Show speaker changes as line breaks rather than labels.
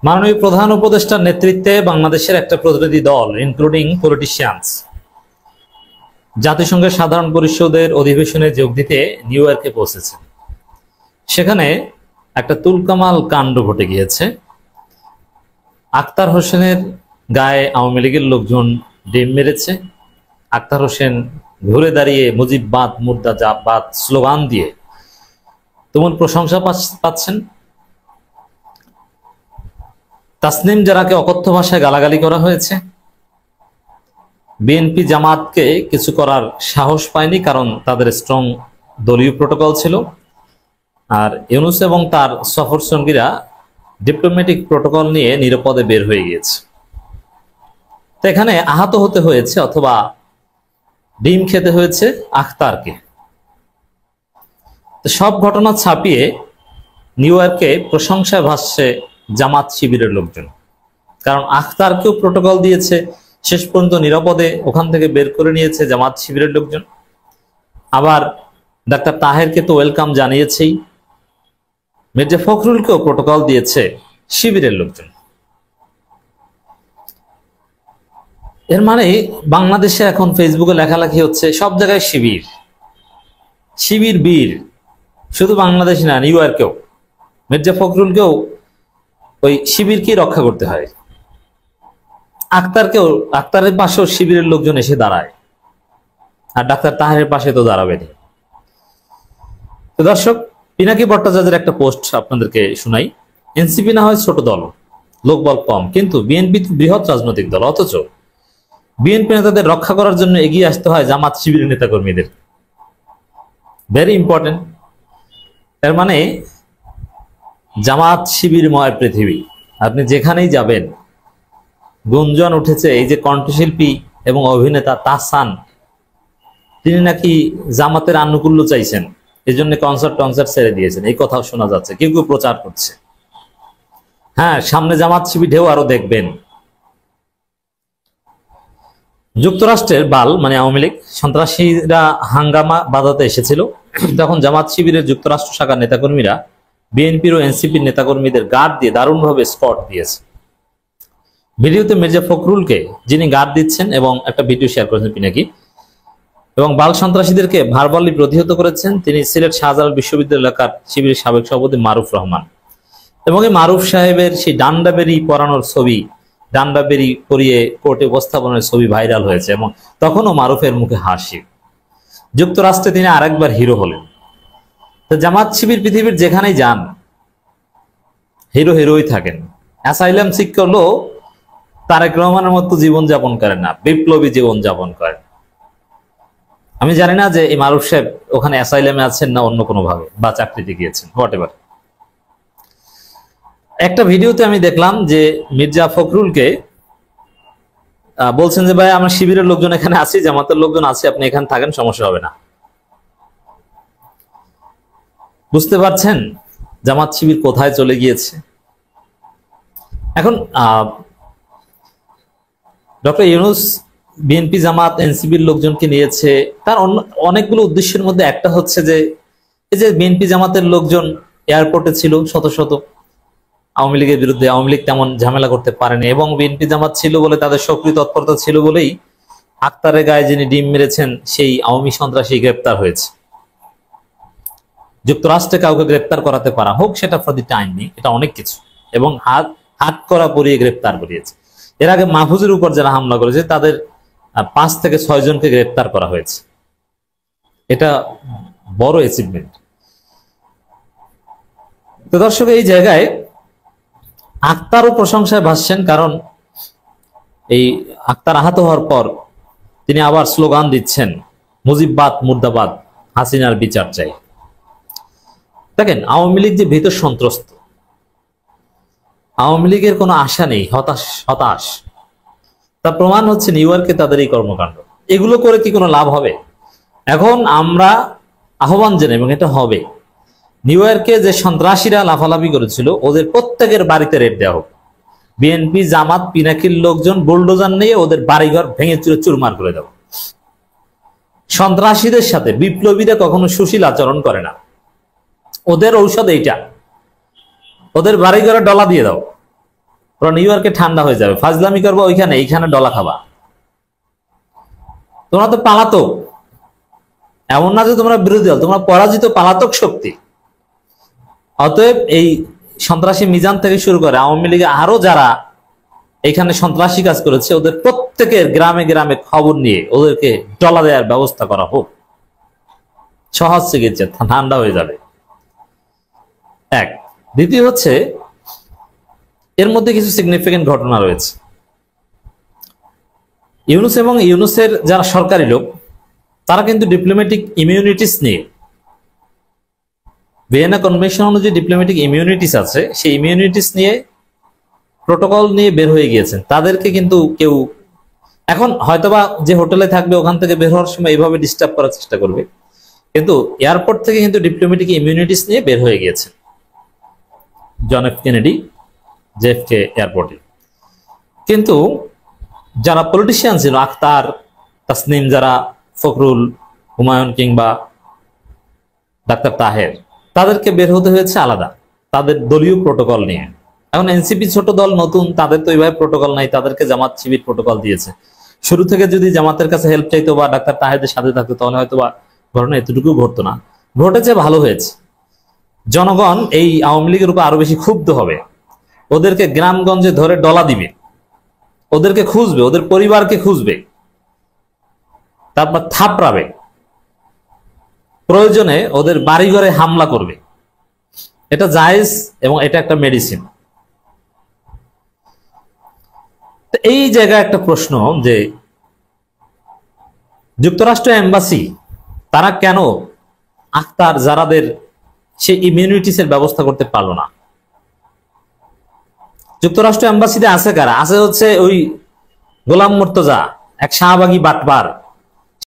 মাননীয় প্রধান উপদেষ্টার নেতৃত্বে বাংলাদেশের একটা প্রতিনিধি দল ইনক্লুডিং পলিটিশিয়ানস জাতিসংঘের সাধারণ পরিষদের অধিবেশনে যোগ দিতে নিউ ইয়র্কে পৌঁছেছে। সেখানে একটা তুলকামাল কাণ্ড ঘটে গিয়েছে। আখতার হোসেনের গায়ে আওয়ামী লীগের লোকজন ডিম মেরেছে। আখতার হোসেন ঘুরে দাঁড়িয়ে মুজিববাদ মুর্দাবাদ স্লোগান দিয়ে তুমুল প্রশংসা পাচ্ছেন। তাসনিম জারাকে অকথ্য ভাষায় গালাগালি করা হয়েছে। বিএনপি জামাতকে কিছু করার সাহস পায়নি, কারণ তাদের স্ট্রং দলীয় প্রোটোকল ছিল। আর ইউনূস এবং তার সফর সঙ্গীরা ডিপ্লোম্যাটিক প্রোটোকল নিয়ে নিরাপদে বের হয়ে গিয়েছে। তো এখানে আহত হতে হয়েছে অথবা ডিম খেতে হয়েছে আখতারকে। সব ঘটনা ছাপিয়ে নিউ ইয়র্কে প্রশংসায় ভাসছে জামাত শিবিরের লোকজন, কারণ আখতারকেও প্রোটোকল দিয়েছে, শেষ পর্যন্ত নিরাপদে ওখান থেকে বের করে নিয়েছে জামাত শিবিরের লোকজন। আবার ডাক্তার তাহেরকে তো ওয়েলকাম জানিয়েছেই, মির্জা ফখরুলকেও প্রোটোকল দিয়েছে শিবিরের লোকজন। এর মানে বাংলাদেশে এখন ফেসবুকে লেখালেখি হচ্ছে সব জায়গায় শিবির শিবির বীর, শুধু বাংলাদেশ না, নিউ ইয়র্কেও মির্জা ফখরুলকেও ওই শিবিরকে রক্ষা করতে হয়। আখতারের পাশেও শিবিরের লোকজন এসে দাঁড়ায়, আর ডাক্তার তাহেরের পাশে তো দাঁড়াবে। তো দর্শক, পিনাকি ভট্টাচার্যের একটা পোস্ট আপনাদেরকে শোনাই। এনসিপি না হয় ছোট দল, লোকবল কম, কিন্তু বিএনপি বৃহৎ রাজনৈতিক দল, অথচ বিএনপি নেতাদের রক্ষা করার জন্য এগিয়ে আসতে হয় জামাত শিবিরের নেতাকর্মীদের। Very important. এর মানে জামাত শিবিরময় পৃথিবী, আপনি যেখানেই যাবেন গুঞ্জন উঠেছে এই যে কণ্ঠশিল্পী এবং অভিনেতা তাহসান, তিনি নাকি জামাতের আনুকূল্য চাইছেন, এই জন্য কনসার্ট ছেড়ে দিয়েছেন, এই কথাও শোনা যাচ্ছে, কেউ কেউ প্রচার করছে। হ্যাঁ, সামনে জামাত শিবির ঢেউ আরো দেখবেন। যুক্তরাষ্ট্রের বাল মানে আওয়ামী লীগ সন্ত্রাসীরা হাঙ্গামা বাধাতে এসেছিল, তখন জামাত শিবিরের যুক্তরাষ্ট্র শাখার নেতাকর্মীরা বিএনপির ও এনসিপির নেতাকর্মীদের গার্ড দিয়ে দারুণভাবে স্পট দিয়েছে। ভিডিওতে মির্জা ফখরুলকে যিনি গার্ড দিচ্ছেন এবং একটা ভিডিও শেয়ার করেছেন পিনাকি, এবং বাল সন্ত্রাসীদেরকে ভার্বালি প্রতিহত করেছেন তিনি সিলেট শাহজালাল বিশ্ববিদ্যালয় এলাকার শিবিরের সাবেক সভাপতি মারুফ রহমান। এবং এই মারুফ সাহেবের সেই ডান্ডাবেরি পরানোর ছবি, ডান্ডাবেরি পরিয়ে কোর্টে উপস্থাপনের ছবি ভাইরাল হয়েছে, এবং তখনও মারুফের মুখে হাসি। যুক্তরাষ্ট্রে তিনি আরেকবার হিরো হলেন। তো জামাত শিবির পৃথিবীর যেখানেই যান হিরো হিরোই থাকেন। অ্যাসাইলাম সিক করলেও তারেক রহমানের মতো জীবনযাপন করেন না, বিপ্লবী জীবনযাপন করেন। আমি জানি না যে এই মারুফ সাহেব ওখানে অ্যাসাইলামে আছেন না অন্য কোনো ভাবে, বা চাকরিতে গিয়েছেন, হোয়াটএভার। একটা ভিডিওতে আমি দেখলাম যে মির্জা ফখরুলকে বলছেন যে ভাই আমার শিবিরের লোকজন এখানে আছি, জামাতের লোকজন আছে, আপনি এখানে থাকেন, সমস্যা হবে না। বুঝতে পারছেন জামাত শিবির কোথায় চলে গিয়েছে? এখন ডক্টর ইউনূস বিএনপি জামাত এনসিপির লোকজনকে নিয়েছে, তার অনেকগুলো উদ্দেশ্যের মধ্যে একটা হচ্ছে যে এই যে বিএনপি জামাতের লোকজন এয়ারপোর্টে ছিল শত শত, আওয়ামী লীগের বিরুদ্ধে আওয়ামী লীগ তেমন ঝামেলা করতে পারেনি, এবং বিএনপি জামাত ছিল বলে, তাদের সক্রিয় তৎপরতা ছিল বলেই আখতারের গায়ে যিনি ডিম মেরেছেন সেই আওয়ামী সন্ত্রাসী গ্রেপ্তার হয়েছে। যুক্তরাষ্ট্রে কাউকে গ্রেপ্তার করাতে পারা হোক, সেটা ফর দি টাইম নেই, এটা অনেক কিছু, এবং হাত করা পরিয়ে গ্রেপ্তার করিয়েছে। এর আগে মাহফুজের উপর যারা হামলা করেছে তাদের 5 থেকে 6 জনকে গ্রেপ্তার করা হয়েছে। এটা বড় অ্যাচিভমেন্ট। তো দর্শক, এই জায়গায় আখতারও প্রশংসায় ভাসছেন, কারণ এই আখতার আহত হওয়ার পর তিনি আবার স্লোগান দিচ্ছেন মুজিববাদ মুর্দাবাদ, হাসিনার বিচার চাই। দেখেন, আওয়ামী লীগ যে ভীত সন্ত্রস্ত, আওয়ামী লীগের কোনো আশা নেই, হতাশ। তার প্রমাণ হচ্ছে নিউ ইয়র্কে তাদের এই কর্মকাণ্ড। এগুলো করে কি কোনো লাভ হবে? এখন আমরা আহ্বান জানাই, এবং এটা হবে, নিউ ইয়র্কে যে সন্ত্রাসীরা লাফালাফি করেছিল ওদের প্রত্যেকের বাড়িতে রেড দেওয়া হোক। বিএনপি জামাত পিনাকির লোকজন বুলডোজার নিয়ে ওদের বাড়িঘর ভেঙে চুরে চুরমার করে দাও। সন্ত্রাসীদের সাথে বিপ্লবীরা কখনো সুশীল আচরণ করে না, ওদের ঔষধ এইটা, ওদের বাড়িঘরে ডলা দিয়ে দাও, পুরো নিউ ইয়র্কে ঠান্ডা হয়ে যাবে, ফাজলামি করবো ওইখানে, এইখানে ডলা খাবা। তোমরা তো পালাতক, এমন না যে তোমরা বিরোধী দল, তোমরা পরাজিত পালাতক শক্তি। অতএব এই সন্ত্রাসী মিজান থেকে শুরু করে আওয়ামী লীগে আরো যারা এখানে সন্ত্রাসী কাজ করেছে, ওদের প্রত্যেকের গ্রামে গ্রামে খবর নিয়ে ওদেরকে ডলা দেওয়ার ব্যবস্থা করা হোক। সহজ চিকিৎসা, ঠান্ডা হয়ে যাবে। এক। দ্বিতীয় হচ্ছে, এর মধ্যে কিছু সিগনিফিকেন্ট ঘটনা রয়েছে। ইউনূস এবং ইউনূসের যারা সরকারি লোক, তারা কিন্তু ডিপ্লোম্যাটিক ইমিউনিটিস নিয়ে, ভিয়েনা কনভেনশন অনুযায়ী ডিপ্লোম্যাটিক ইমিউনিটিস আছে, সেই ইমিউনিটিস নিয়ে প্রোটোকল নিয়ে বের হয়ে গিয়েছেন। তাদেরকে কিন্তু কেউ এখন হয়তোবা যে হোটেলে থাকবে ওখান থেকে বের হওয়ার সময় এইভাবে ডিস্টার্ব করার চেষ্টা করবে, কিন্তু এয়ারপোর্ট থেকে কিন্তু ডিপ্লোম্যাটিক ইমিউনিটিস নিয়ে বের হয়ে গিয়েছে জন এফ কেনেডি জেএফকে এয়ারপোর্টে। কিন্তু যারা পলিটিশিয়ান ছিল, আখতার, তাসনিম, যারা ফখরুল, হুমায়ুন কিংবা ডাক্তার তাহের, তাদেরকে বের হতে হয়েছে আলাদা, তাদের দলীয় প্রোটোকল নিয়ে। এখন এনসিপি ছোট দল, নতুন, তাদের তো এইভাবে প্রোটোকল নাই, তাদেরকে জামাত শিবির প্রোটোকল দিয়েছে। শুরু থেকে যদি জামাতের কাছে হেল্প চাইতো বা ডাক্তার তাহেদের সাথে থাকতো, তাহলে হয়তো বা ঘটনা এতটুকু ঘটতো না। ঘটেছে, ভালো হয়েছে। জনগণ এই আওয়ামী লীগের উপর আরো বেশি ক্ষুব্ধ হবে, ওদেরকে গ্রামগঞ্জে ধরে ডলা দিবে, ওদেরকে খুঁজবে, ওদের পরিবারকে খুঁজবে, তারপর থাপড়াবে, প্রয়োজনে ওদের বাড়িঘরে হামলা করবে। এটা জায়েজ এবং এটা একটা মেডিসিন। এই জায়গায় একটা প্রশ্ন, যে যুক্তরাষ্ট্র এম্বাসি তারা কেন আখতার জারাদের সেই ইমিউনিটিসের ব্যবস্থা করতে পারলো না? যুক্তরাষ্ট্র এম্বাসিতে আছে কারা? আছে হচ্ছে ওই গোলাম মুর্তজা, এক শাহবাগী বাটপার,